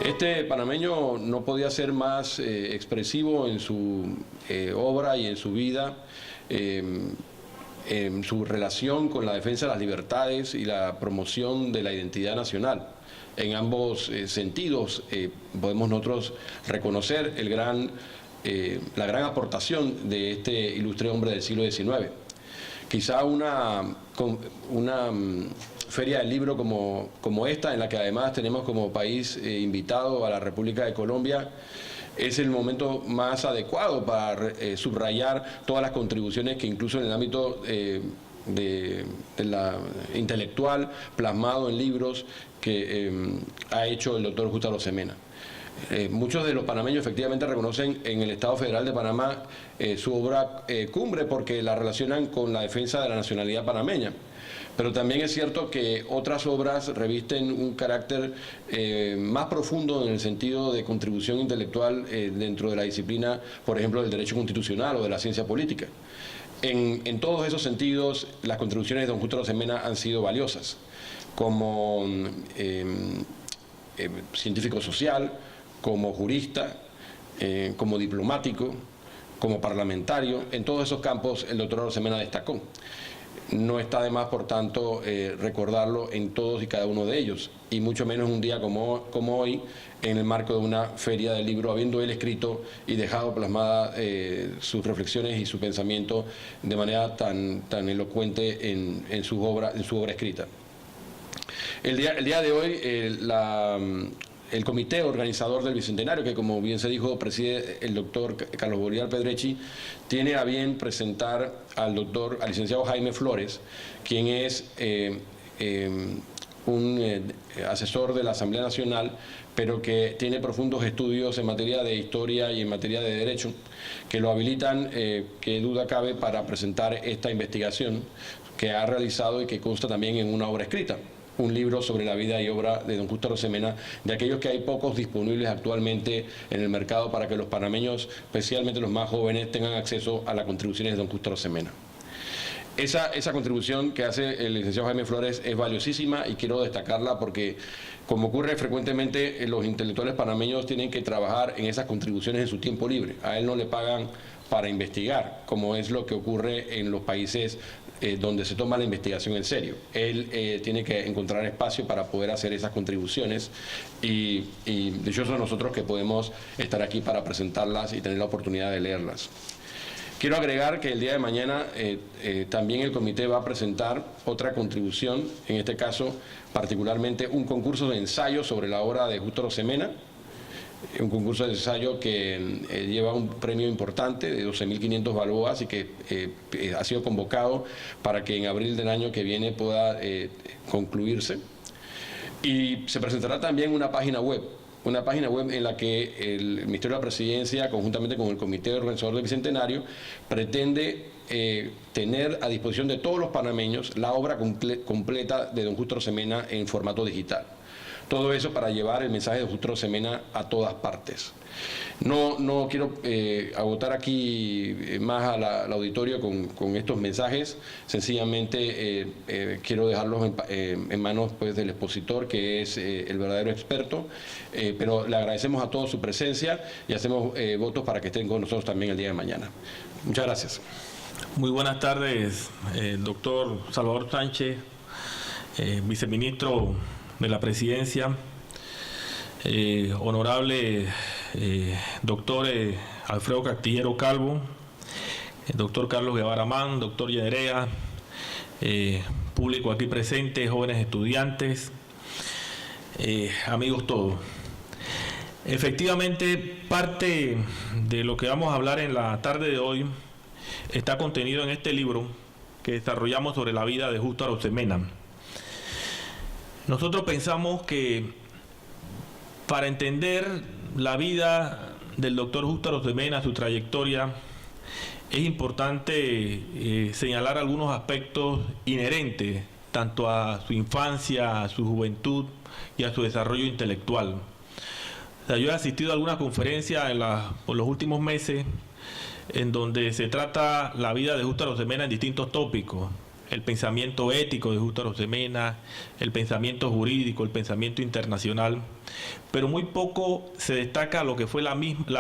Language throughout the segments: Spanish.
Este panameño no podía ser más expresivo en su obra y en su vida, en su relación con la defensa de las libertades y la promoción de la identidad nacional. En ambos sentidos podemos nosotros reconocer la gran aportación de este ilustre hombre del siglo XIX. Quizá una feria del libro como esta, en la que además tenemos como país invitado a la República de Colombia, es el momento más adecuado para subrayar todas las contribuciones que incluso en el ámbito de la intelectual, plasmado en libros, que ha hecho el doctor Justo Arosemena. Muchos de los panameños efectivamente reconocen en el Estado Federal de Panamá su obra cumbre porque la relacionan con la defensa de la nacionalidad panameña. Pero también es cierto que otras obras revisten un carácter más profundo en el sentido de contribución intelectual dentro de la disciplina, por ejemplo, del derecho constitucional o de la ciencia política. En todos esos sentidos, las contribuciones de don Justo Arosemena han sido valiosas, como científico social, como jurista, como diplomático, como parlamentario. En todos esos campos el doctor Arosemena destacó. No está de más, por tanto, recordarlo en todos y cada uno de ellos, y mucho menos un día como hoy, en el marco de una feria del libro, habiendo él escrito y dejado plasmada sus reflexiones y su pensamiento de manera tan elocuente en su obra escrita. El día de hoy, el comité organizador del Bicentenario, que como bien se dijo preside el doctor Carlos Bolívar Pedrechi, tiene a bien presentar al licenciado Jaime Flores, quien es un asesor de la Asamblea Nacional, pero que tiene profundos estudios en materia de historia y en materia de derecho, que lo habilitan, que duda cabe, para presentar esta investigación que ha realizado y que consta también en una obra escrita. Un libro sobre la vida y obra de don Justo Arosemena, de aquellos que hay pocos disponibles actualmente en el mercado para que los panameños, especialmente los más jóvenes, tengan acceso a las contribuciones de don Justo Arosemena. Esa contribución que hace el licenciado Jaime Flores es valiosísima y quiero destacarla porque, como ocurre frecuentemente, los intelectuales panameños tienen que trabajar en esas contribuciones en su tiempo libre. A él no le pagan para investigar, como es lo que ocurre en los países donde se toma la investigación en serio. Él tiene que encontrar espacio para poder hacer esas contribuciones y dichosos nosotros que podemos estar aquí para presentarlas y tener la oportunidad de leerlas. Quiero agregar que el día de mañana también el comité va a presentar otra contribución, en este caso particularmente un concurso de ensayo sobre la obra de Justo Arosemena, un concurso de ensayo que lleva un premio importante de 12.500 balboas y que ha sido convocado para que en abril del año que viene pueda concluirse. Y se presentará también una página web en la que el Ministerio de la Presidencia, conjuntamente con el Comité Organizador del Bicentenario, pretende tener a disposición de todos los panameños la obra completa de don Justo Arosemena en formato digital. Todo eso para llevar el mensaje de Justo Arosemena a todas partes. No quiero agotar aquí más al auditorio con estos mensajes. Sencillamente quiero dejarlos en manos pues, del expositor, que es el verdadero experto. Pero le agradecemos a todos su presencia y hacemos votos para que estén con nosotros también el día de mañana. Muchas gracias. Muy buenas tardes, doctor Salvador Sánchez, viceministro de la Presidencia, honorable doctor Alfredo Castillero Calvo, doctor Carlos Guevara Mann, doctor Yenerea, público aquí presente, jóvenes estudiantes, amigos todos. Efectivamente, parte de lo que vamos a hablar en la tarde de hoy está contenido en este libro que desarrollamos sobre la vida de Justo Arosemena. Nosotros pensamos que para entender la vida del doctor Justo Arosemena, su trayectoria, es importante señalar algunos aspectos inherentes tanto a su infancia, a su juventud y a su desarrollo intelectual. O sea, yo he asistido a algunas conferencias por los últimos meses en donde se trata la vida de Justo Arosemena en distintos tópicos, el pensamiento ético de Justo Arosemena, el pensamiento jurídico, el pensamiento internacional, pero muy poco se destaca lo que fue la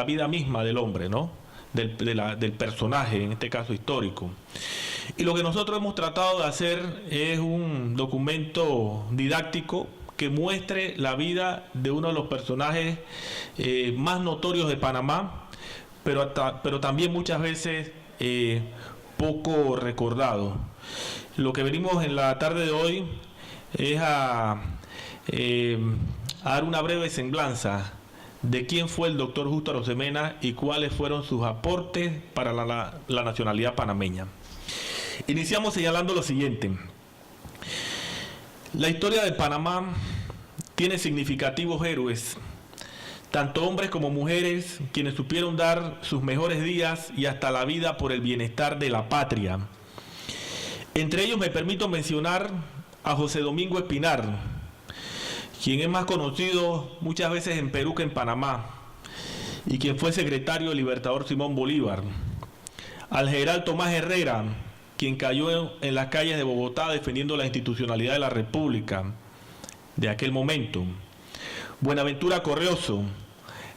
vida misma del hombre, ¿no? Del personaje, en este caso histórico. Y lo que nosotros hemos tratado de hacer es un documento didáctico que muestre la vida de uno de los personajes más notorios de Panamá, pero también muchas veces poco recordado. Lo que venimos en la tarde de hoy es a dar una breve semblanza de quién fue el doctor Justo Arosemena y cuáles fueron sus aportes para la nacionalidad panameña. Iniciamos señalando lo siguiente. La historia de Panamá tiene significativos héroes, tanto hombres como mujeres, quienes supieron dar sus mejores días y hasta la vida por el bienestar de la patria. Entre ellos me permito mencionar a José Domingo Espinar, quien es más conocido muchas veces en Perú que en Panamá, y quien fue secretario del Libertador Simón Bolívar. Al general Tomás Herrera, quien cayó en las calles de Bogotá defendiendo la institucionalidad de la República de aquel momento. Buenaventura Correoso,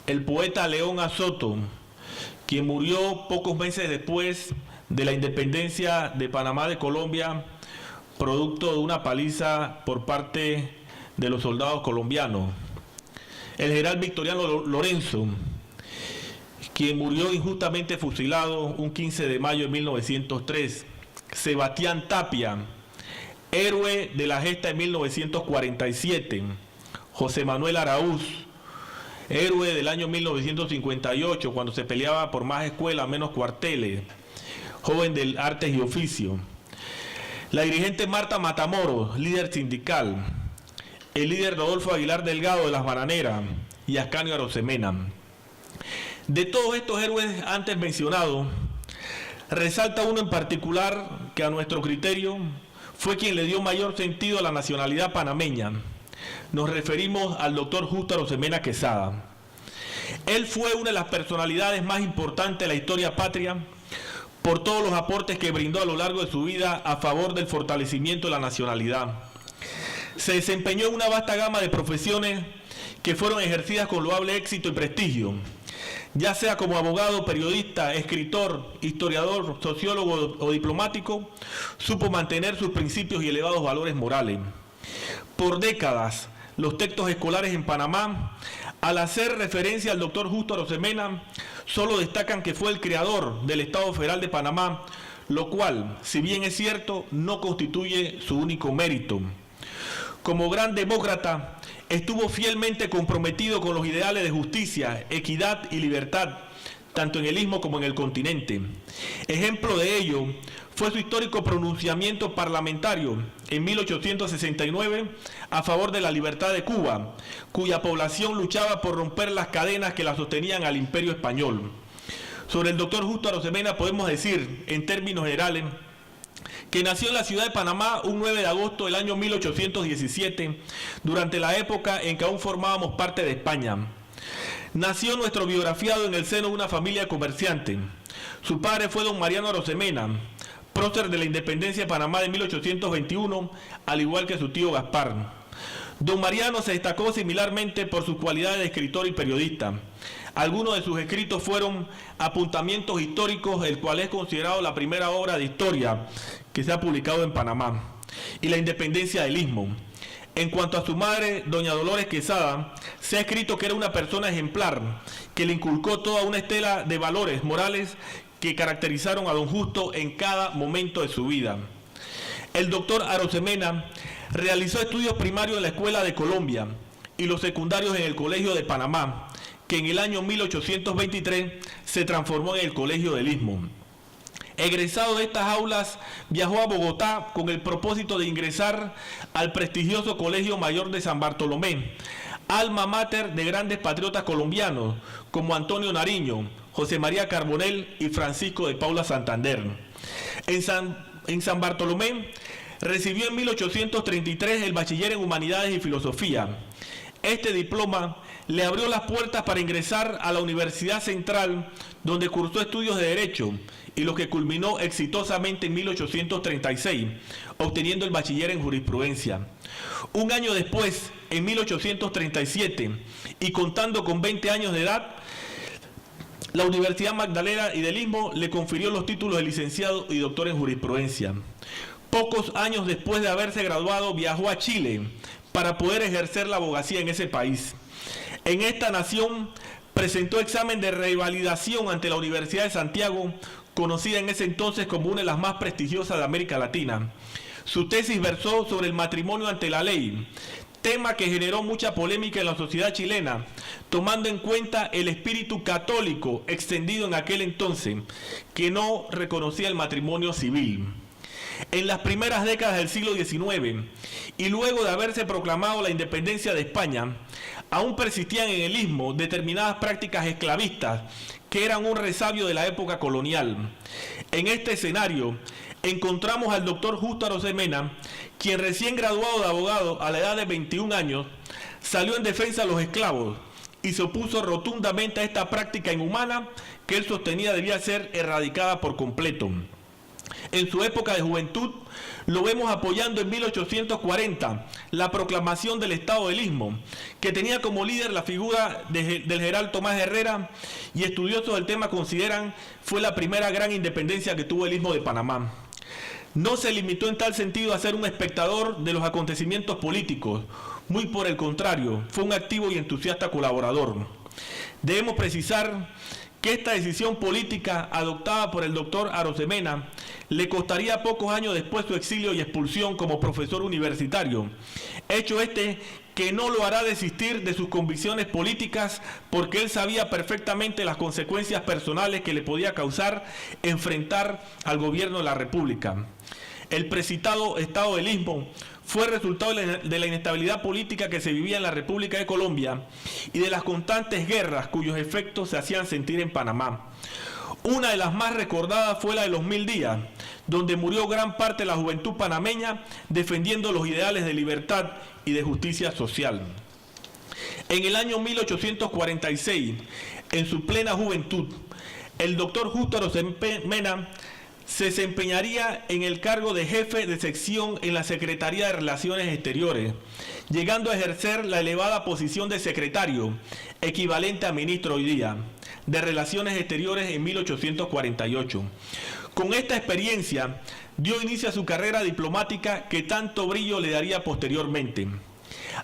el poeta León Azoto, quien murió pocos meses después de la independencia de Panamá de Colombia, producto de una paliza por parte de los soldados colombianos. El general Victoriano Lorenzo, quien murió injustamente fusilado un 15 de mayo de 1903. Sebastián Tapia, héroe de la gesta en 1947. José Manuel Araúz, héroe del año 1958, cuando se peleaba por más escuelas, menos cuarteles, joven del Artes y Oficio. La dirigente Marta Matamoros, líder sindical. El líder Rodolfo Aguilar Delgado de las Bananeras y Ascanio Arosemena. De todos estos héroes antes mencionados, resalta uno en particular que a nuestro criterio fue quien le dio mayor sentido a la nacionalidad panameña. Nos referimos al doctor Justo Arosemena Quesada. Él fue una de las personalidades más importantes de la historia patria por todos los aportes que brindó a lo largo de su vida a favor del fortalecimiento de la nacionalidad. Se desempeñó en una vasta gama de profesiones que fueron ejercidas con loable éxito y prestigio, ya sea como abogado, periodista, escritor, historiador, sociólogo o diplomático. Supo mantener sus principios y elevados valores morales. Por décadas, los textos escolares en Panamá, al hacer referencia al doctor Justo Arosemena, solo destacan que fue el creador del Estado Federal de Panamá, lo cual, si bien es cierto, no constituye su único mérito. Como gran demócrata, estuvo fielmente comprometido con los ideales de justicia, equidad y libertad, tanto en el Istmo como en el continente. Ejemplo de ello fue su histórico pronunciamiento parlamentario en 1869 a favor de la libertad de Cuba, cuya población luchaba por romper las cadenas que la sostenían al Imperio Español. Sobre el doctor Justo Arosemena podemos decir, en términos generales, que nació en la ciudad de Panamá un 9 de agosto del año 1817, durante la época en que aún formábamos parte de España. Nació nuestro biografiado en el seno de una familia comerciante. Su padre fue don Mariano Arosemena, prócer de la independencia de Panamá de 1821, al igual que su tío Gaspar. Don Mariano se destacó similarmente por sus cualidades de escritor y periodista. Algunos de sus escritos fueron Apuntamientos históricos, el cual es considerado la primera obra de historia que se ha publicado en Panamá, y La independencia del Istmo. En cuanto a su madre, doña Dolores Quesada, se ha escrito que era una persona ejemplar, que le inculcó toda una estela de valores morales que caracterizaron a don Justo en cada momento de su vida. El doctor Arosemena realizó estudios primarios en la Escuela de Colombia y los secundarios en el Colegio de Panamá, que en el año 1823 se transformó en el Colegio del Istmo. Egresado de estas aulas, viajó a Bogotá con el propósito de ingresar al prestigioso Colegio Mayor de San Bartolomé, alma mater de grandes patriotas colombianos como Antonio Nariño, José María Carbonell y Francisco de Paula Santander. En San Bartolomé recibió en 1833 el bachiller en Humanidades y Filosofía. Este diploma le abrió las puertas para ingresar a la Universidad Central, donde cursó estudios de Derecho y lo que culminó exitosamente en 1836, obteniendo el bachiller en jurisprudencia. Un año después, en 1837, y contando con 20 años de edad, la Universidad Magdalena y del Istmo le confirió los títulos de licenciado y doctor en jurisprudencia. Pocos años después de haberse graduado, viajó a Chile para poder ejercer la abogacía en ese país. En esta nación presentó examen de revalidación ante la Universidad de Santiago, conocida en ese entonces como una de las más prestigiosas de América Latina. Su tesis versó sobre el matrimonio ante la ley, tema que generó mucha polémica en la sociedad chilena, tomando en cuenta el espíritu católico extendido en aquel entonces, que no reconocía el matrimonio civil. En las primeras décadas del siglo XIX, y luego de haberse proclamado la independencia de España, aún persistían en el Istmo determinadas prácticas esclavistas que eran un resabio de la época colonial. En este escenario, encontramos al doctor Justo Arosemena, quien recién graduado de abogado a la edad de 21 años, salió en defensa de los esclavos y se opuso rotundamente a esta práctica inhumana que él sostenía debía ser erradicada por completo. En su época de juventud, lo vemos apoyando en 1840 la proclamación del Estado del Istmo, que tenía como líder la figura del general Tomás Herrera, y estudiosos del tema consideran fue la primera gran independencia que tuvo el Istmo de Panamá. No se limitó en tal sentido a ser un espectador de los acontecimientos políticos, muy por el contrario, fue un activo y entusiasta colaborador. Debemos precisar que esta decisión política adoptada por el doctor Arosemena le costaría pocos años después su exilio y expulsión como profesor universitario, hecho que no lo hará desistir de sus convicciones políticas, porque él sabía perfectamente las consecuencias personales que le podía causar enfrentar al gobierno de la República. El precitado Estado del Istmo fue resultado de la inestabilidad política que se vivía en la República de Colombia y de las constantes guerras cuyos efectos se hacían sentir en Panamá. Una de las más recordadas fue la de los 1000 días, donde murió gran parte de la juventud panameña defendiendo los ideales de libertad y de justicia social. En el año 1846, en su plena juventud, el doctor Justo Arosemena se desempeñaría en el cargo de jefe de sección en la Secretaría de Relaciones Exteriores, llegando a ejercer la elevada posición de secretario, equivalente a ministro hoy día, de Relaciones Exteriores en 1848. Con esta experiencia, dio inicio a su carrera diplomática que tanto brillo le daría posteriormente.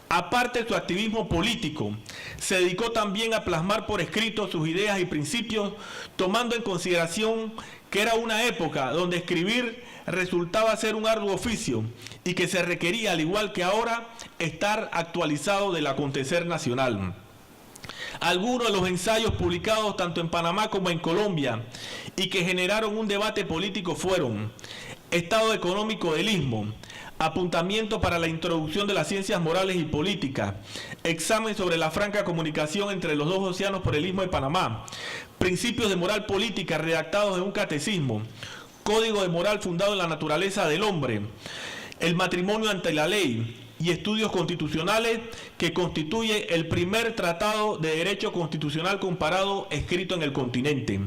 Aparte de su activismo político, se dedicó también a plasmar por escrito sus ideas y principios, tomando en consideración que era una época donde escribir resultaba ser un arduo oficio y que se requería, al igual que ahora, estar actualizado del acontecer nacional. Algunos de los ensayos publicados tanto en Panamá como en Colombia y que generaron un debate político fueron Estado económico del Istmo, Apuntamiento para la introducción de las ciencias morales y políticas, Examen sobre la franca comunicación entre los dos océanos por el Istmo de Panamá, Principios de moral política redactados en un catecismo, Código de moral fundado en la naturaleza del hombre, El matrimonio ante la ley y Estudios constitucionales, que constituye el primer tratado de derecho constitucional comparado escrito en el continente.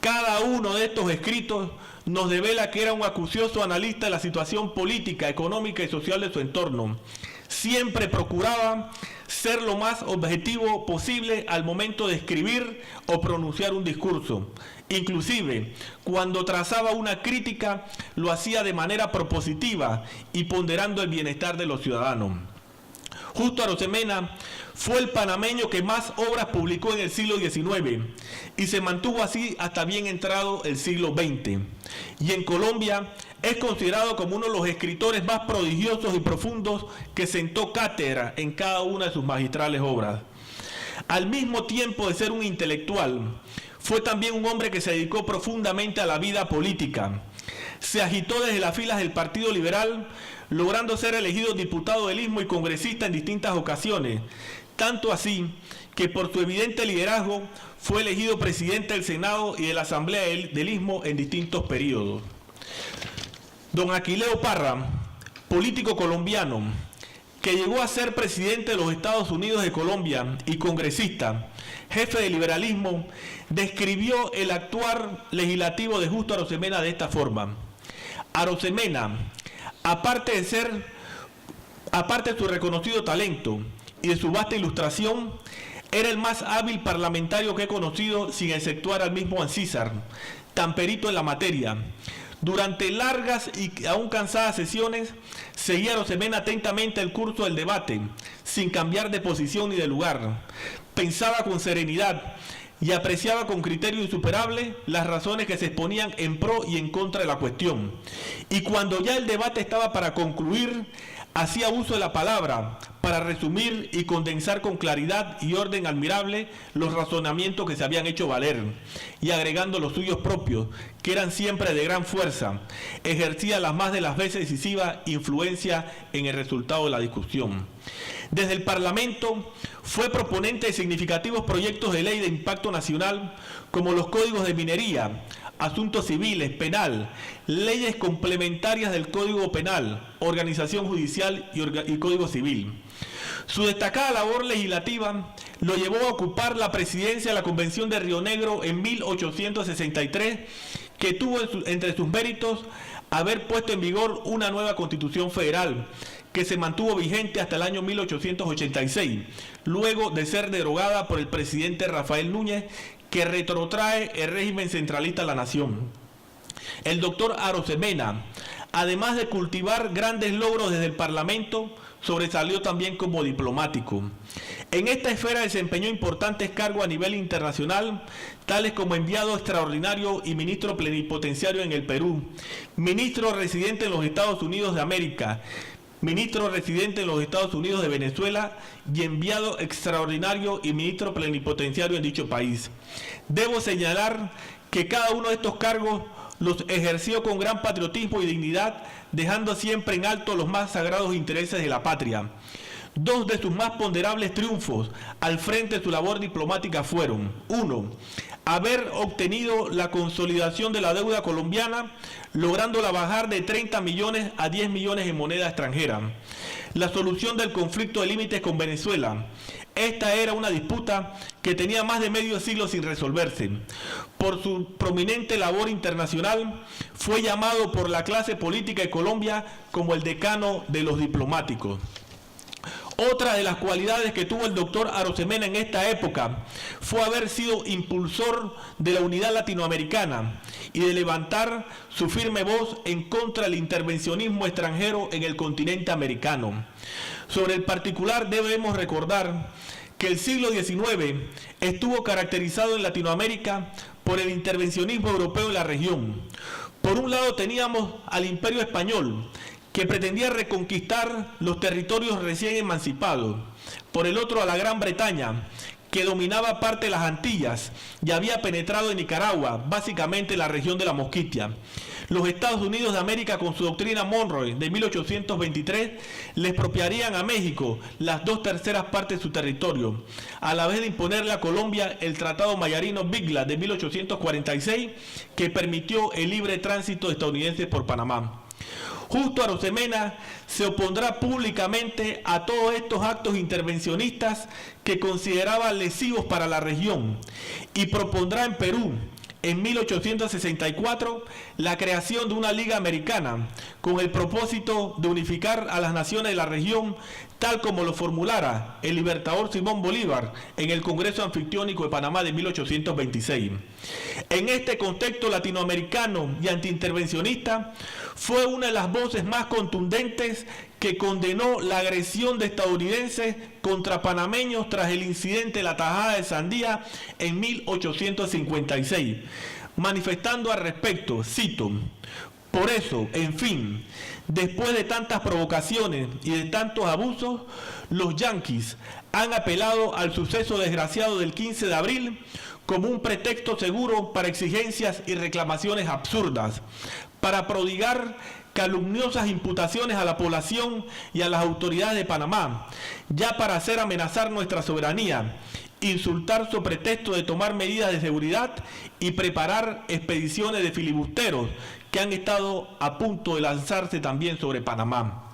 Cada uno de estos escritos nos devela que era un acucioso analista de la situación política, económica y social de su entorno. Siempre procuraba ser lo más objetivo posible al momento de escribir o pronunciar un discurso. Inclusive, cuando trazaba una crítica, lo hacía de manera propositiva y ponderando el bienestar de los ciudadanos. Justo Arosemena fue el panameño que más obras publicó en el siglo XIX y se mantuvo así hasta bien entrado el siglo XX. Y en Colombia es considerado como uno de los escritores más prodigiosos y profundos que sentó cátedra en cada una de sus magistrales obras. Al mismo tiempo de ser un intelectual, fue también un hombre que se dedicó profundamente a la vida política. Se agitó desde las filas del Partido Liberal, logrando ser elegido diputado del Istmo y congresista en distintas ocasiones, tanto así que por su evidente liderazgo fue elegido presidente del Senado y de la Asamblea del Istmo en distintos periodos. Don Aquileo Parra, político colombiano, que llegó a ser presidente de los Estados Unidos de Colombia y congresista, jefe de liberalismo, describió el actuar legislativo de Justo Arosemena de esta forma: Arosemena, aparte de su reconocido talento y de su vasta ilustración, era el más hábil parlamentario que he conocido, sin exceptuar al mismo Ancísar, tan perito en la materia. Durante largas y aún cansadas sesiones, seguía Arosemena atentamente el curso del debate, sin cambiar de posición ni de lugar. Pensaba con serenidad y apreciaba con criterio insuperable las razones que se exponían en pro y en contra de la cuestión. Y cuando ya el debate estaba para concluir, hacía uso de la palabra para resumir y condensar con claridad y orden admirable los razonamientos que se habían hecho valer, y agregando los suyos propios, que eran siempre de gran fuerza, ejercía las más de las veces decisiva influencia en el resultado de la discusión. Desde el Parlamento fue proponente de significativos proyectos de ley de impacto nacional, como los códigos de minería, asuntos civiles, penal, leyes complementarias del Código Penal, organización judicial y Código Civil. Su destacada labor legislativa lo llevó a ocupar la presidencia de la Convención de Río Negro en 1863, que tuvo entre sus méritos haber puesto en vigor una nueva Constitución Federal, que se mantuvo vigente hasta el año 1886, luego de ser derogada por el presidente Rafael Núñez, que retrotrae el régimen centralista a la nación. El doctor Arosemena, además de cultivar grandes logros desde el Parlamento, sobresalió también como diplomático. En esta esfera desempeñó importantes cargos a nivel internacional, tales como enviado extraordinario y ministro plenipotenciario en el Perú, ministro residente en los Estados Unidos de América, ministro residente en los Estados Unidos de Venezuela y enviado extraordinario y ministro plenipotenciario en dicho país. Debo señalar que cada uno de estos cargos los ejerció con gran patriotismo y dignidad, dejando siempre en alto los más sagrados intereses de la patria. Dos de sus más ponderables triunfos al frente de su labor diplomática fueron: 1. Haber obtenido la consolidación de la deuda colombiana, lográndola bajar de 30 millones a 10 millones en moneda extranjera. La solución del conflicto de límites con Venezuela. Esta era una disputa que tenía más de medio siglo sin resolverse. Por su prominente labor internacional, fue llamado por la clase política de Colombia como el decano de los diplomáticos. Otra de las cualidades que tuvo el doctor Arosemena en esta época fue haber sido impulsor de la unidad latinoamericana y de levantar su firme voz en contra del intervencionismo extranjero en el continente americano. Sobre el particular debemos recordar que el siglo XIX estuvo caracterizado en Latinoamérica por el intervencionismo europeo en la región. Por un lado teníamos al Imperio Español, que pretendía reconquistar los territorios recién emancipados. Por el otro, a la Gran Bretaña, que dominaba parte de las Antillas y había penetrado en Nicaragua, básicamente la región de la Mosquitia. Los Estados Unidos de América, con su doctrina Monroe de 1823, le expropiarían a México las 2/3 partes de su territorio, a la vez de imponerle a Colombia el Tratado Mayarino-Bigla de 1846, que permitió el libre tránsito de estadounidenses por Panamá. Justo Arosemena se opondrá públicamente a todos estos actos intervencionistas que consideraba lesivos para la región y propondrá en Perú, en 1864, la creación de una Liga Americana con el propósito de unificar a las naciones de la región, tal como lo formulara el libertador Simón Bolívar en el Congreso Anfictiónico de Panamá de 1826. En este contexto latinoamericano y antiintervencionista, fue una de las voces más contundentes que condenó la agresión de estadounidenses contra panameños tras el incidente de la Tajada de Sandía en 1856, manifestando al respecto, cito: "Por eso, en fin, después de tantas provocaciones y de tantos abusos, los yanquis han apelado al suceso desgraciado del 15 de abril como un pretexto seguro para exigencias y reclamaciones absurdas, para prodigar calumniosas imputaciones a la población y a las autoridades de Panamá, ya para hacer amenazar nuestra soberanía, insultar su pretexto de tomar medidas de seguridad y preparar expediciones de filibusteros que han estado a punto de lanzarse también sobre Panamá".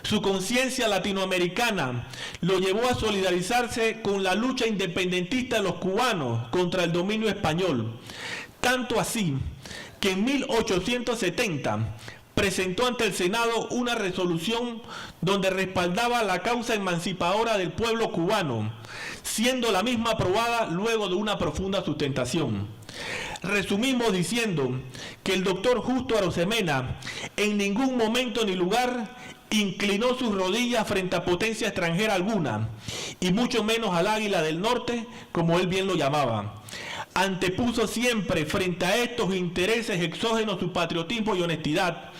Su conciencia latinoamericana lo llevó a solidarizarse con la lucha independentista de los cubanos contra el dominio español. Tanto así que en 1870 presentó ante el Senado una resolución donde respaldaba la causa emancipadora del pueblo cubano, siendo la misma aprobada luego de una profunda sustentación. Resumimos diciendo que el doctor Justo Arosemena en ningún momento ni lugar inclinó sus rodillas frente a potencia extranjera alguna, y mucho menos al Águila del Norte, como él bien lo llamaba. Antepuso siempre frente a estos intereses exógenos su patriotismo y honestidad,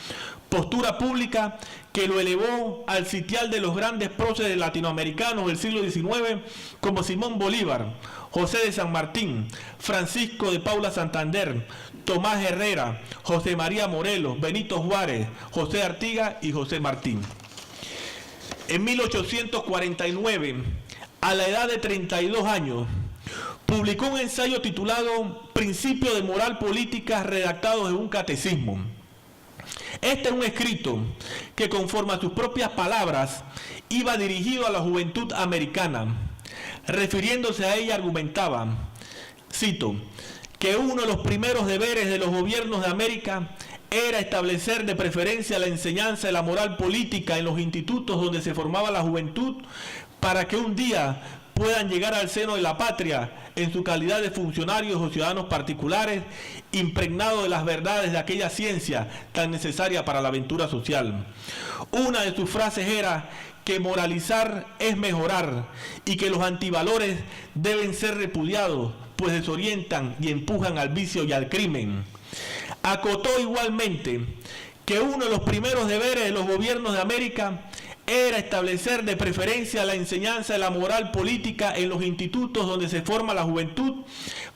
postura pública que lo elevó al sitial de los grandes próceres latinoamericanos del siglo XIX como Simón Bolívar, José de San Martín, Francisco de Paula Santander, Tomás Herrera, José María Morelos, Benito Juárez, José Artigas y José Martín. En 1849, a la edad de 32 años, publicó un ensayo titulado Principio de Moral Política redactados en un catecismo. Este es un escrito que, conforme a sus propias palabras, iba dirigido a la juventud americana. Refiriéndose a ella argumentaba, cito, que uno de los primeros deberes de los gobiernos de América era establecer de preferencia la enseñanza de la moral política en los institutos donde se formaba la juventud, para que un día puedan llegar al seno de la patria en su calidad de funcionarios o ciudadanos particulares, impregnados de las verdades de aquella ciencia tan necesaria para la aventura social. Una de sus frases era que moralizar es mejorar y que los antivalores deben ser repudiados, pues desorientan y empujan al vicio y al crimen. Acotó igualmente que uno de los primeros deberes de los gobiernos de América era establecer de preferencia la enseñanza de la moral política en los institutos donde se forma la juventud,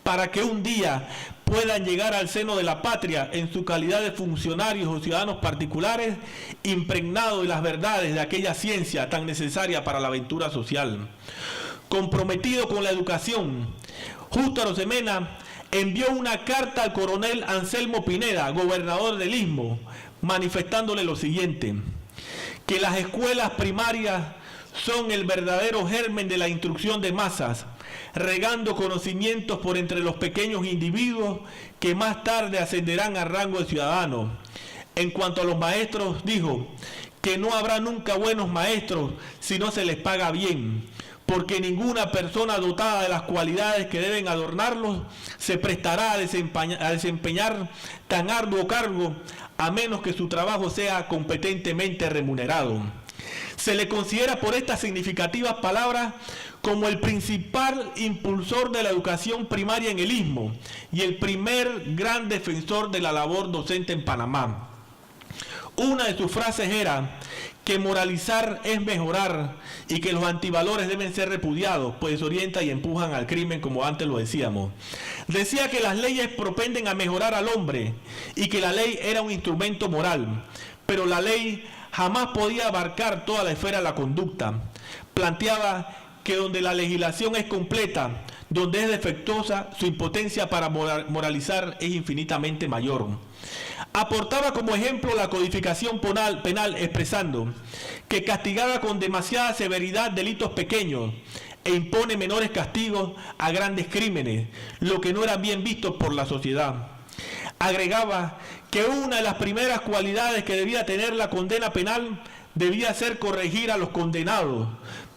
para que un día puedan llegar al seno de la patria en su calidad de funcionarios o ciudadanos particulares, impregnados de las verdades de aquella ciencia tan necesaria para la aventura social. Comprometido con la educación, Justo Arosemena envió una carta al coronel Anselmo Pineda, gobernador del Istmo, manifestándole lo siguiente: que las escuelas primarias son el verdadero germen de la instrucción de masas, regando conocimientos por entre los pequeños individuos que más tarde ascenderán al rango de ciudadanos. En cuanto a los maestros, dijo que no habrá nunca buenos maestros si no se les paga bien, porque ninguna persona dotada de las cualidades que deben adornarlos se prestará a desempeñar tan arduo cargo, a menos que su trabajo sea competentemente remunerado. Se le considera por estas significativas palabras como el principal impulsor de la educación primaria en el Istmo y el primer gran defensor de la labor docente en Panamá. Una de sus frases era que moralizar es mejorar y que los antivalores deben ser repudiados, pues orientan y empujan al crimen, como antes lo decíamos. Decía que las leyes propenden a mejorar al hombre y que la ley era un instrumento moral, pero la ley jamás podía abarcar toda la esfera de la conducta. Planteaba que donde la legislación es completa, donde es defectuosa, su impotencia para moralizar es infinitamente mayor. Aportaba como ejemplo la codificación penal expresando que castigaba con demasiada severidad delitos pequeños e impone menores castigos a grandes crímenes, lo que no era bien visto por la sociedad. Agregaba que una de las primeras cualidades que debía tener la condena penal debía ser corregir a los condenados,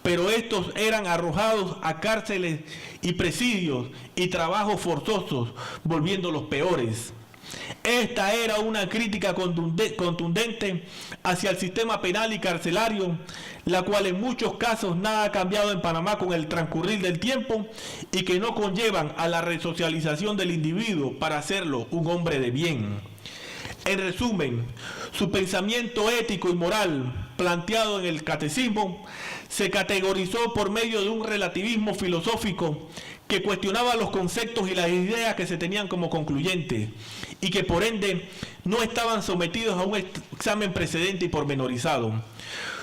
pero estos eran arrojados a cárceles y presidios y trabajos forzosos, volviéndolos peores. Esta era una crítica contundente hacia el sistema penal y carcelario, la cual en muchos casos nada ha cambiado en Panamá con el transcurrir del tiempo y que no conllevan a la resocialización del individuo para hacerlo un hombre de bien. En resumen, su pensamiento ético y moral, planteado en el catecismo, se categorizó por medio de un relativismo filosófico que cuestionaba los conceptos y las ideas que se tenían como concluyentes y que por ende no estaban sometidos a un examen precedente y pormenorizado.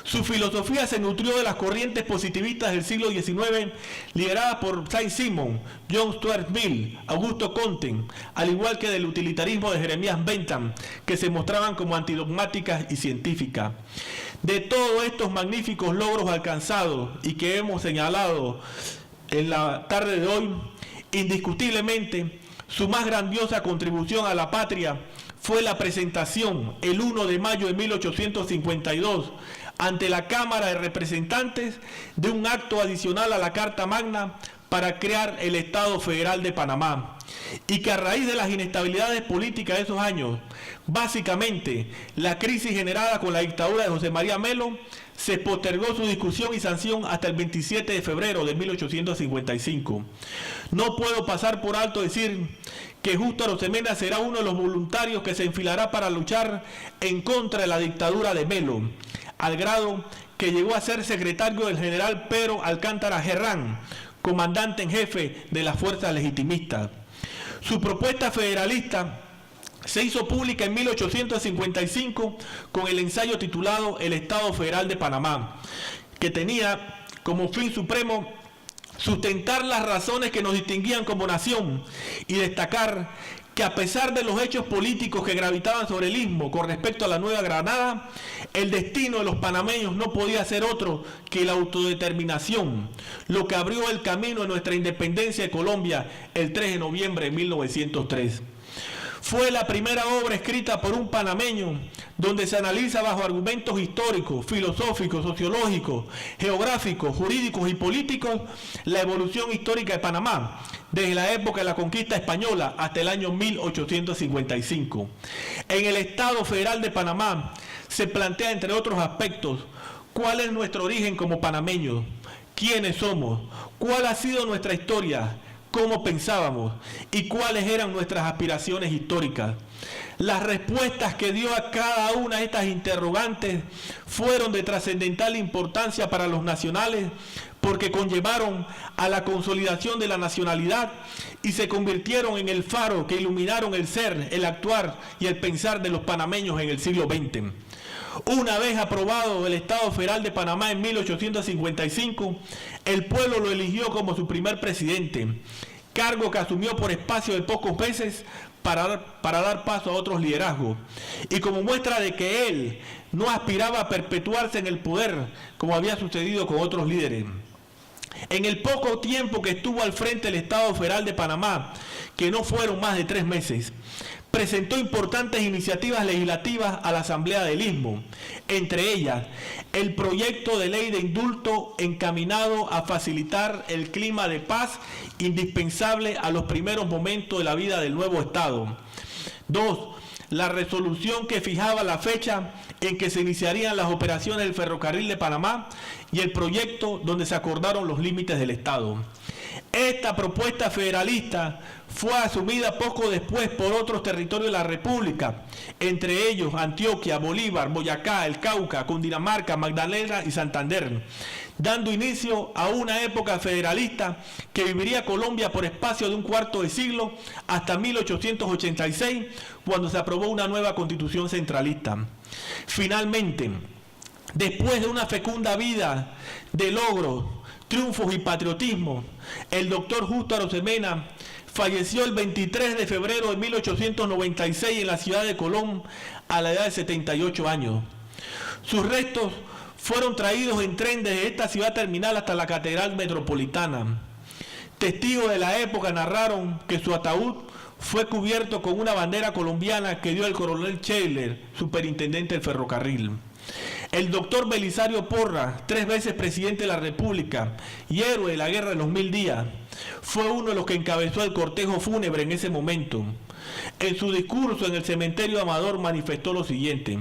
Su filosofía se nutrió de las corrientes positivistas del siglo XIX, lideradas por Saint-Simon, John Stuart Mill, Augusto Comte, al igual que del utilitarismo de Jeremías Bentham, que se mostraban como antidogmáticas y científicas. De todos estos magníficos logros alcanzados y que hemos señalado en la tarde de hoy, indiscutiblemente, su más grandiosa contribución a la patria fue la presentación, el 1 de mayo de 1852, ante la Cámara de Representantes, de un acto adicional a la Carta Magna para crear el Estado Federal de Panamá, y que a raíz de las inestabilidades políticas de esos años, básicamente la crisis generada con la dictadura de José María Melo, se postergó su discusión y sanción hasta el 27 de febrero de 1855. No puedo pasar por alto decir que Justo Arosemena será uno de los voluntarios que se enfilará para luchar en contra de la dictadura de Melo, al grado que llegó a ser secretario del general Pedro Alcántara Herrán, comandante en jefe de las fuerzas legitimistas. Su propuesta federalista se hizo pública en 1855 con el ensayo titulado El Estado Federal de Panamá, que tenía como fin supremo sustentar las razones que nos distinguían como nación y destacar que a pesar de los hechos políticos que gravitaban sobre el istmo con respecto a la Nueva Granada, el destino de los panameños no podía ser otro que la autodeterminación, lo que abrió el camino a nuestra independencia de Colombia el 3 de noviembre de 1903. Fue la primera obra escrita por un panameño donde se analiza bajo argumentos históricos, filosóficos, sociológicos, geográficos, jurídicos y políticos la evolución histórica de Panamá desde la época de la conquista española hasta el año 1855. En el Estado Federal de Panamá se plantea, entre otros aspectos, cuál es nuestro origen como panameños, quiénes somos, cuál ha sido nuestra historia, cómo pensábamos y cuáles eran nuestras aspiraciones históricas. Las respuestas que dio a cada una de estas interrogantes fueron de trascendental importancia para los nacionales porque conllevaron a la consolidación de la nacionalidad y se convirtieron en el faro que iluminaron el ser, el actuar y el pensar de los panameños en el siglo XX. Una vez aprobado el Estado Federal de Panamá en 1855, el pueblo lo eligió como su primer presidente, cargo que asumió por espacio de pocos meses para dar paso a otros liderazgos. Y como muestra de que él no aspiraba a perpetuarse en el poder, como había sucedido con otros líderes. En el poco tiempo que estuvo al frente del Estado Federal de Panamá, que no fueron más de 3 meses, presentó importantes iniciativas legislativas a la Asamblea del Istmo, entre ellas el proyecto de ley de indulto encaminado a facilitar el clima de paz indispensable a los primeros momentos de la vida del nuevo Estado. 2. La resolución que fijaba la fecha en que se iniciarían las operaciones del ferrocarril de Panamá y el proyecto donde se acordaron los límites del Estado. Esta propuesta federalista fue asumida poco después por otros territorios de la República, entre ellos Antioquia, Bolívar, Boyacá, el Cauca, Cundinamarca, Magdalena y Santander, dando inicio a una época federalista que viviría Colombia por espacio de un cuarto de siglo hasta 1886, cuando se aprobó una nueva constitución centralista. Finalmente, después de una fecunda vida de logros, triunfos y patriotismo, el doctor Justo Arosemena falleció el 23 de febrero de 1896 en la ciudad de Colón a la edad de 78 años. Sus restos fueron traídos en tren desde esta ciudad terminal hasta la Catedral Metropolitana. Testigos de la época narraron que su ataúd fue cubierto con una bandera colombiana que dio el coronel Scheller, superintendente del ferrocarril. El doctor Belisario Porras, 3 veces presidente de la República y héroe de la Guerra de los 1000 días, fue uno de los que encabezó el cortejo fúnebre en ese momento. En su discurso en el cementerio de Amador manifestó lo siguiente: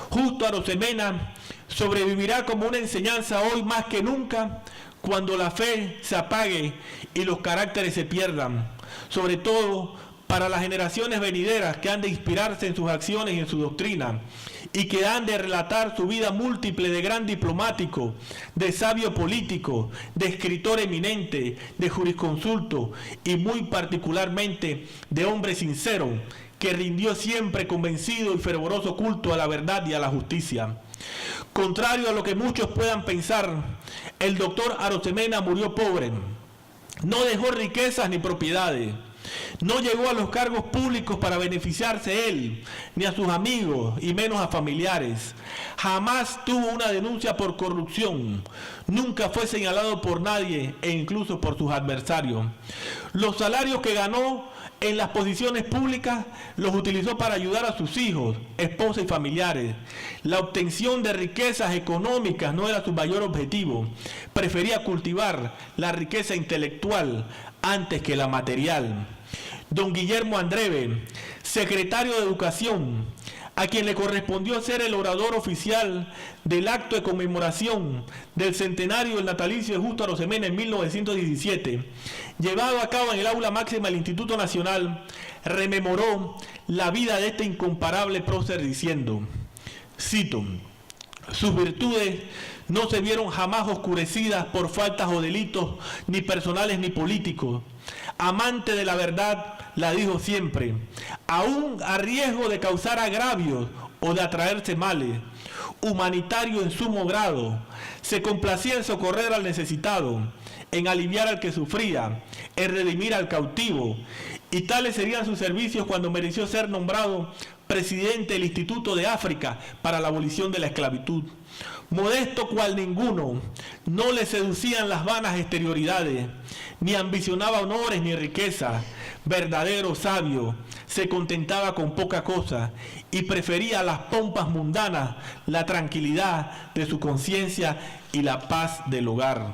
Justo Arosemena sobrevivirá como una enseñanza hoy más que nunca, cuando la fe se apague y los caracteres se pierdan, sobre todo para las generaciones venideras que han de inspirarse en sus acciones y en su doctrina, y que han de relatar su vida múltiple de gran diplomático, de sabio político, de escritor eminente, de jurisconsulto y muy particularmente de hombre sincero, que rindió siempre convencido y fervoroso culto a la verdad y a la justicia. Contrario a lo que muchos puedan pensar, el doctor Arosemena murió pobre. No dejó riquezas ni propiedades. No llegó a los cargos públicos para beneficiarse él, ni a sus amigos, y menos a familiares. Jamás tuvo una denuncia por corrupción. Nunca fue señalado por nadie, e incluso por sus adversarios. Los salarios que ganó en las posiciones públicas los utilizó para ayudar a sus hijos, esposa y familiares. La obtención de riquezas económicas no era su mayor objetivo. Prefería cultivar la riqueza intelectual antes que la material. Don Guillermo Andreve, secretario de Educación, a quien le correspondió ser el orador oficial del acto de conmemoración del centenario del natalicio de Justo Arosemena en 1917, llevado a cabo en el aula máxima del Instituto Nacional, rememoró la vida de este incomparable prócer diciendo, cito, sus virtudes no se vieron jamás oscurecidas por faltas o delitos ni personales ni políticos. Amante de la verdad, la dijo siempre, aún a riesgo de causar agravios o de atraerse males. Humanitario en sumo grado, se complacía en socorrer al necesitado, en aliviar al que sufría, en redimir al cautivo, y tales serían sus servicios cuando mereció ser nombrado presidente del Instituto de África para la abolición de la esclavitud. Modesto cual ninguno, no le seducían las vanas exterioridades, ni ambicionaba honores ni riqueza. Verdadero sabio, se contentaba con poca cosa y prefería las pompas mundanas, la tranquilidad de su conciencia y la paz del hogar.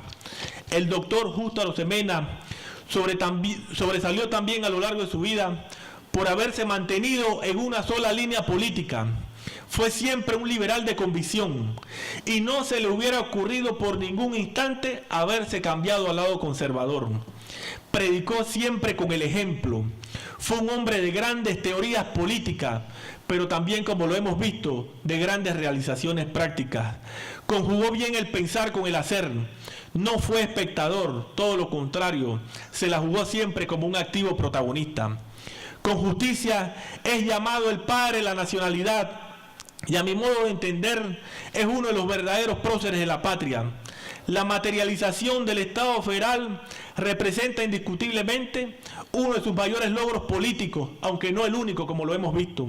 El doctor Justo Arosemena sobresalió también a lo largo de su vida por haberse mantenido en una sola línea política. Fue siempre un liberal de convicción y no se le hubiera ocurrido por ningún instante haberse cambiado al lado conservador. Predicó siempre con el ejemplo. Fue un hombre de grandes teorías políticas, pero también, como lo hemos visto, de grandes realizaciones prácticas. Conjugó bien el pensar con el hacer. No fue espectador, todo lo contrario, se la jugó siempre como un activo protagonista. Con justicia es llamado el padre de la nacionalidad y a mi modo de entender es uno de los verdaderos próceres de la patria. La materialización del Estado federal representa indiscutiblemente uno de sus mayores logros políticos, aunque no el único, como lo hemos visto.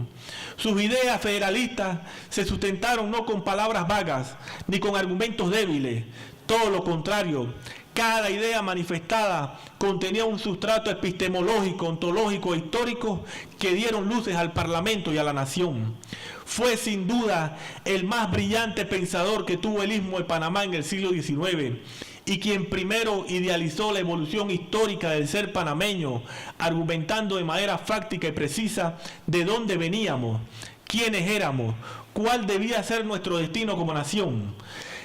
Sus ideas federalistas se sustentaron no con palabras vagas ni con argumentos débiles, todo lo contrario. Cada idea manifestada contenía un sustrato epistemológico, ontológico e histórico que dieron luces al Parlamento y a la nación. Fue sin duda el más brillante pensador que tuvo el Istmo de Panamá en el siglo XIX y quien primero idealizó la evolución histórica del ser panameño, argumentando de manera fáctica y precisa de dónde veníamos, quiénes éramos, cuál debía ser nuestro destino como nación.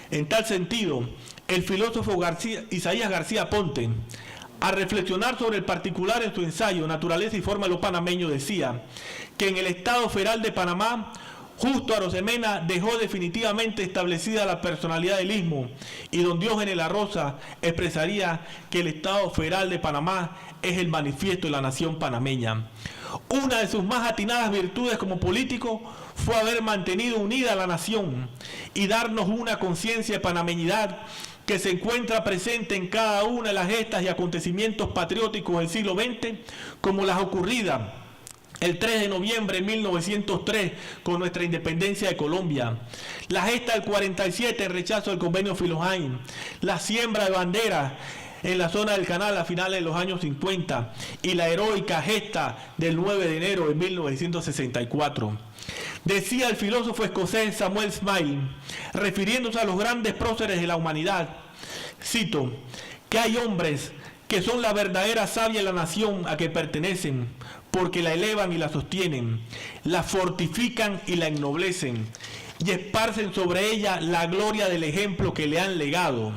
En tal sentido, el filósofo Isaías García Ponte, a reflexionar sobre el particular en su ensayo Naturaleza y Forma de lo Panameño, decía que en el Estado Federal de Panamá, Justo Arosemena dejó definitivamente establecida la personalidad del Istmo y don Diógenes La Rosa expresaría que el Estado Federal de Panamá es el manifiesto de la nación panameña. Una de sus más atinadas virtudes como político fue haber mantenido unida a la nación y darnos una conciencia de panameñidad que se encuentra presente en cada una de las gestas y acontecimientos patrióticos del siglo XX, como las ocurridas el 3 de noviembre de 1903 con nuestra independencia de Colombia, la gesta del 47 en rechazo del convenio Filojain, la siembra de banderas en la zona del canal a finales de los años 50 y la heroica gesta del 9 de enero de 1964. Decía el filósofo escocés Samuel Smiles, refiriéndose a los grandes próceres de la humanidad, cito, que hay hombres que son la verdadera savia de la nación a que pertenecen, porque la elevan y la sostienen, la fortifican y la ennoblecen, y esparcen sobre ella la gloria del ejemplo que le han legado.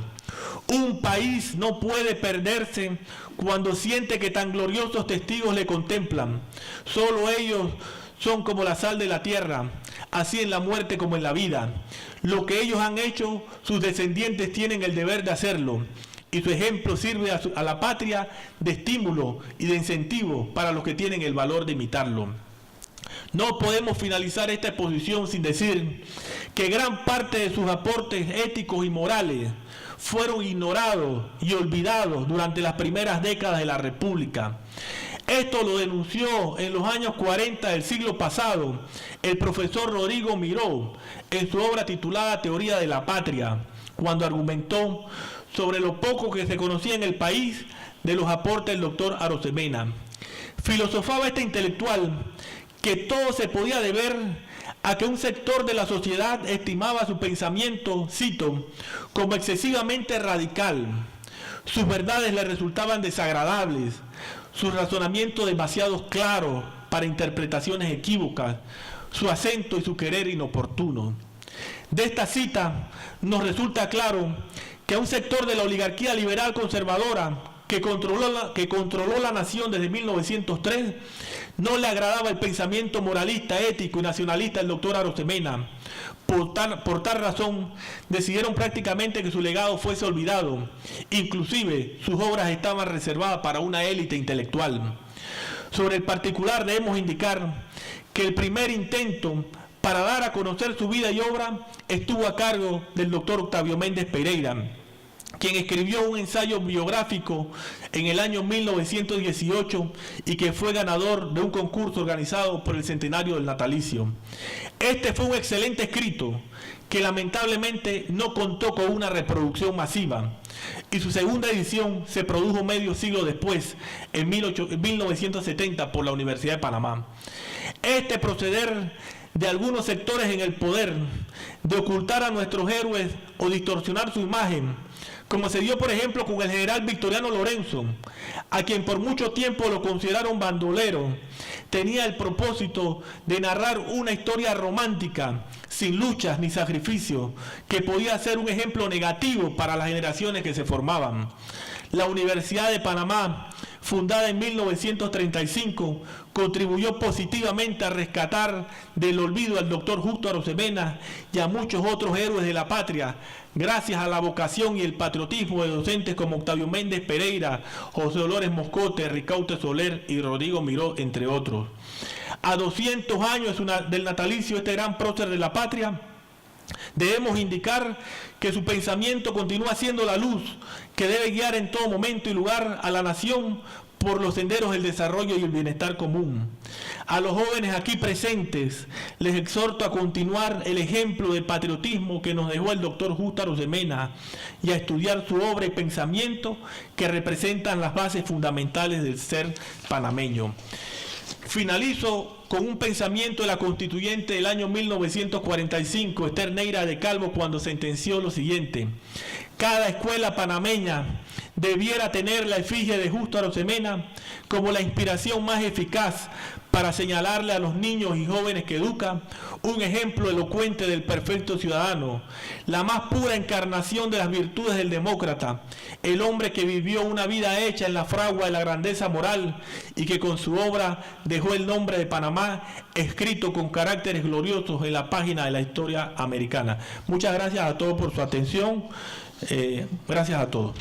Un país no puede perderse cuando siente que tan gloriosos testigos le contemplan. Solo ellos son como la sal de la tierra, así en la muerte como en la vida. Lo que ellos han hecho, sus descendientes tienen el deber de hacerlo. Y su ejemplo sirve a la patria de estímulo y de incentivo para los que tienen el valor de imitarlo. No podemos finalizar esta exposición sin decir que gran parte de sus aportes éticos y morales fueron ignorados y olvidados durante las primeras décadas de la República. Esto lo denunció en los años 40 del siglo pasado el profesor Rodrigo Miró en su obra titulada Teoría de la Patria, cuando argumentó sobre lo poco que se conocía en el país de los aportes del doctor Arosemena. Filosofaba este intelectual que todo se podía deber a que un sector de la sociedad estimaba su pensamiento, cito, como excesivamente radical. Sus verdades le resultaban desagradables, sus razonamientos demasiado claros para interpretaciones equívocas, su acento y su querer inoportuno. De esta cita nos resulta claro que a un sector de la oligarquía liberal conservadora que controló la nación desde 1903, no le agradaba el pensamiento moralista, ético y nacionalista del doctor Arosemena. Por tal razón, decidieron prácticamente que su legado fuese olvidado. Inclusive, sus obras estaban reservadas para una élite intelectual. Sobre el particular debemos indicar que el primer intento para dar a conocer su vida y obra estuvo a cargo del doctor Octavio Méndez Pereira, quien escribió un ensayo biográfico en el año 1918 y que fue ganador de un concurso organizado por el centenario del natalicio. Este fue un excelente escrito que lamentablemente no contó con una reproducción masiva, y su segunda edición se produjo medio siglo después, en 1970, por la Universidad de Panamá. Este proceder de algunos sectores en el poder de ocultar a nuestros héroes o distorsionar su imagen, como se dio por ejemplo con el general Victoriano Lorenzo, a quien por mucho tiempo lo consideraron bandolero, tenía el propósito de narrar una historia romántica, sin luchas ni sacrificios, que podía ser un ejemplo negativo para las generaciones que se formaban. La Universidad de Panamá, fundada en 1935, contribuyó positivamente a rescatar del olvido al doctor Justo Arosemena y a muchos otros héroes de la patria, gracias a la vocación y el patriotismo de docentes como Octavio Méndez Pereira, José Dolores Moscote, Ricaute Soler y Rodrigo Miró, entre otros. A 200 años del natalicio de este gran prócer de la patria, debemos indicar que su pensamiento continúa siendo la luz que debe guiar en todo momento y lugar a la nación por los senderos del desarrollo y el bienestar común. A los jóvenes aquí presentes les exhorto a continuar el ejemplo de patriotismo que nos dejó el doctor Justo Arosemena y a estudiar su obra y pensamiento que representan las bases fundamentales del ser panameño. Finalizo con un pensamiento de la constituyente del año 1945, Esther Neira de Calvo, cuando sentenció lo siguiente: cada escuela panameña debiera tener la efigie de Justo Arosemena como la inspiración más eficaz para señalarle a los niños y jóvenes que educa un ejemplo elocuente del perfecto ciudadano, la más pura encarnación de las virtudes del demócrata, el hombre que vivió una vida hecha en la fragua de la grandeza moral y que con su obra dejó el nombre de Panamá escrito con caracteres gloriosos en la página de la historia americana. Muchas gracias a todos por su atención. Gracias a todos.